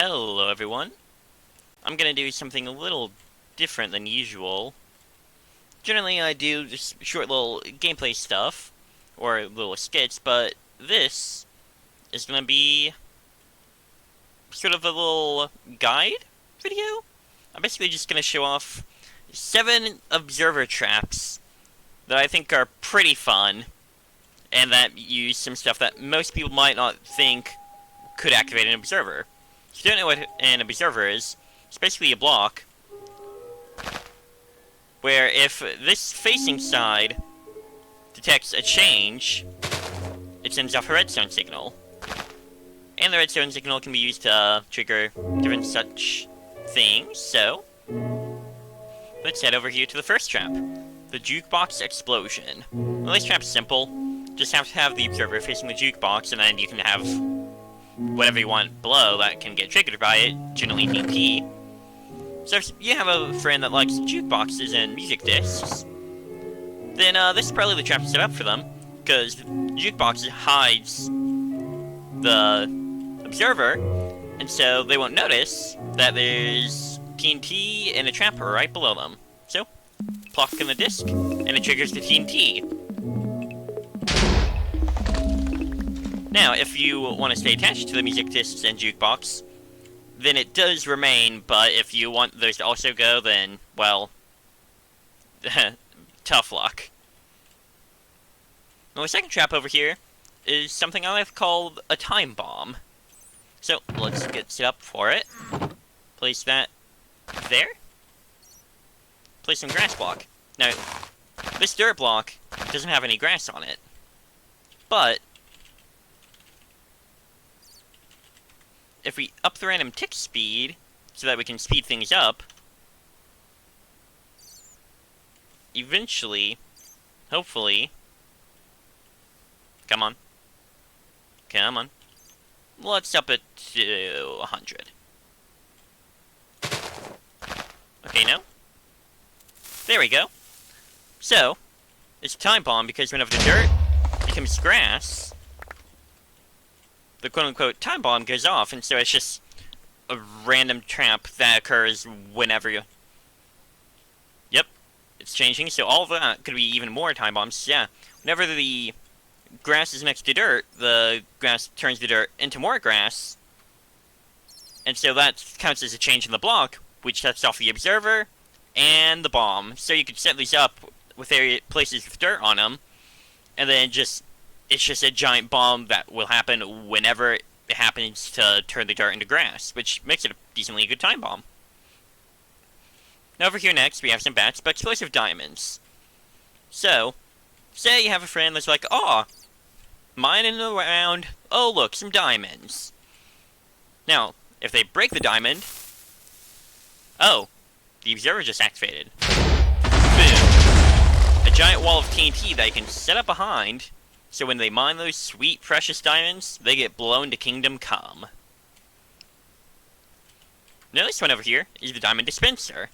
Hello everyone. I'm gonna do something a little different than usual. Generally I do just short little gameplay stuff, or little skits, but this is gonna be sort of a little guide video. I'm basically just gonna show off 7 observer traps that I think are pretty fun, and that use some stuff that most people might not think could activate an observer. If you don't know what an observer is, it's basically a block where if this facing side detects a change, it sends off a redstone signal. And the redstone signal can be used to trigger different such things, so let's head over here to the first trap, the jukebox explosion. Well, this trap's simple. Just have to have the observer facing the jukebox, and then you can have whatever you want below that can get triggered by it, generally TNT. So if you have a friend that likes jukeboxes and music discs, then this is probably the trap to set up for them, because jukebox hides the observer, and so they won't notice that there's TNT and a trap right below them. So, pluck in the disc, and it triggers the TNT. Now, if you want to stay attached to the music discs and jukebox, then it does remain, but if you want those to also go, then, well, tough luck. Now, the second trap over here is something I like to call a time bomb. So, let's get set up for it. Place that there. Place some grass block. Now, this dirt block doesn't have any grass on it, but if we up the random tick speed, so that we can speed things up, eventually, hopefully, come on, let's up it to 100. Okay, no? There we go. So, it's a time bomb because whenever the dirt becomes grass, the quote-unquote time bomb goes off, and so it's just a random trap that occurs whenever you... Yep, it's changing, so all of that could be even more time bombs. Yeah, whenever the grass is next to dirt, the grass turns the dirt into more grass, and so that counts as a change in the block, which sets off the observer and the bomb. So you could set these up with places with dirt on them, and then it's just a giant bomb that will happen whenever it happens to turn the dirt into grass, which makes it a decently good time bomb. Now over here next, we have some bats, but explosive diamonds. So, say you have a friend that's like, "Aw, mining around, oh look, some diamonds." Now, if they break the diamond, oh, the observer just activated. Boom. A giant wall of TNT that you can set up behind, so when they mine those sweet, precious diamonds, they get blown to Kingdom Come. Now this one over here is the Diamond Dispenser.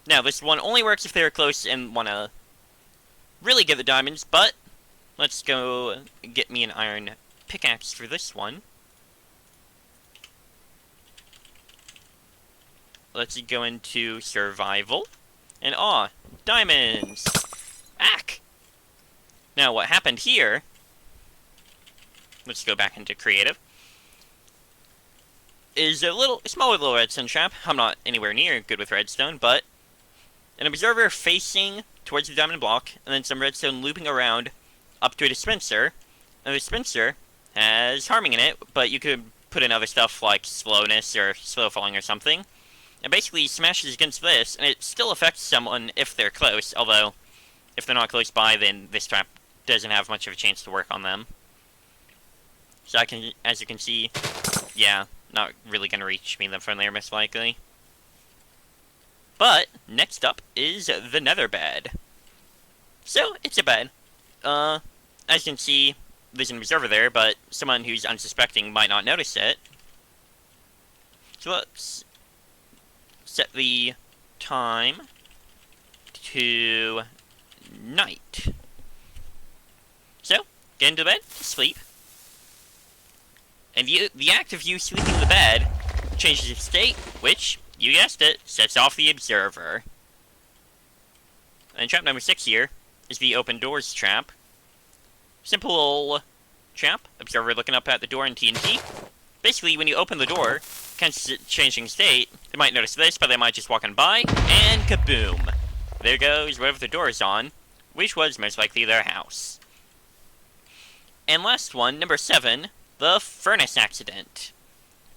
Now this one only works if they're close and want to really get the diamonds, but let's go get me an iron pickaxe for this one. Let's go into survival, and diamonds! Ack! Now what happened here, let's go back into creative, is a small little redstone trap. I'm not anywhere near good with redstone, but an observer facing towards the diamond block, and then some redstone looping around up to a dispenser, and the dispenser has harming in it, but you could put in other stuff like slowness or slow falling or something, and basically smashes against this, and it still affects someone if they're close, although if they're not close by, then this trap doesn't have much of a chance to work on them. So as you can see, yeah, not really gonna reach me from there most likely. But next up is the nether bed. So it's a bed. As you can see, there's an observer there, but someone who's unsuspecting might not notice it. So let's set the time to night. So, get into bed to sleep. And the act of you sleeping in the bed changes its state, which, you guessed it, sets off the observer. And trap number 6 here is the open doors trap. Simple trap, observer looking up at the door in TNT. Basically, when you open the door, kind of changing state, they might notice this, but they might just walk on by, and kaboom! There goes whatever the door is on, which was most likely their house. And last one, number 7, the furnace accident.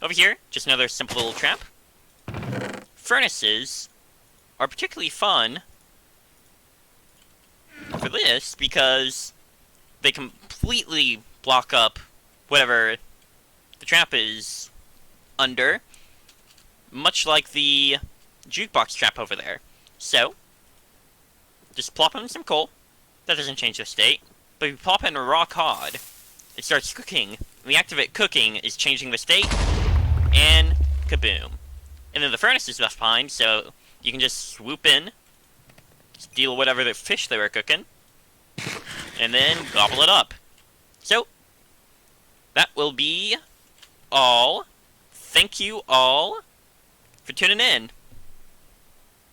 Over here, just another simple little trap. Furnaces are particularly fun for this because they completely block up whatever the trap is under, much like the jukebox trap over there. So, just plop in some coal. That doesn't change the state. But if you plop in a raw cod, it starts cooking. And the activate cooking is changing the state, and kaboom. And then the furnace is left behind, so you can just swoop in, steal whatever the fish they were cooking, and then gobble it up. So, that will be all. Thank you all for tuning in.